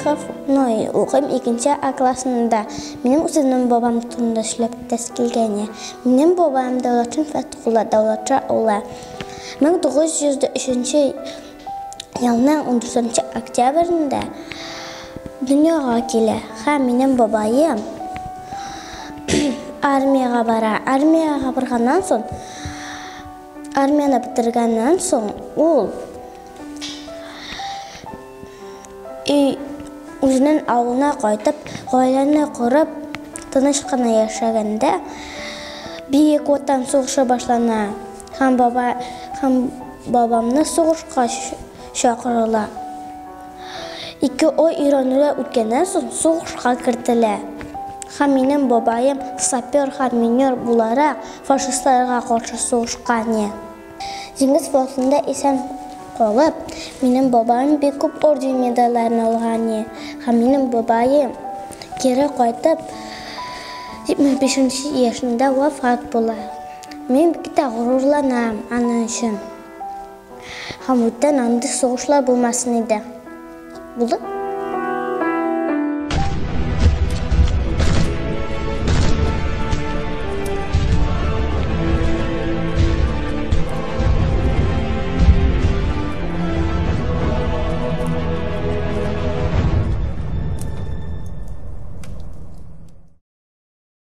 Чеховной оқым 2 А классында. Менің өзімнің бабам тұрында шіліп тәскілгені. Менің бабам Дәулетшин Фәтқұлы, Дәулетші ұлы. 1903 жылның 14 октябрында дүниеға келі. Менің бабайым армияға бара. Армияға барғаннан соң, армияны бітіргеннен соң, ол өзінің ауылына қайтып, ғайланы құрып, тыныш қана яшаганда, Бүйік Отан соғышы башлана. Һәм бабамны соғышқа шақырыла. 2 ай үйренуге өткеннен соң соғышқа кірділер. Һәм менің бабайым сапер һәм минер буларак фашистларга каршы соғышкан. Диңгез флотында исән калып, менің бабайым бик күп орден медальләрен алган. Һәм менің бабайым кире кайтып 75 яшында вафат була. Мен бик тә горурланам аның өчен. Һәм үтен андый соғышлар булмасын иде. Булды?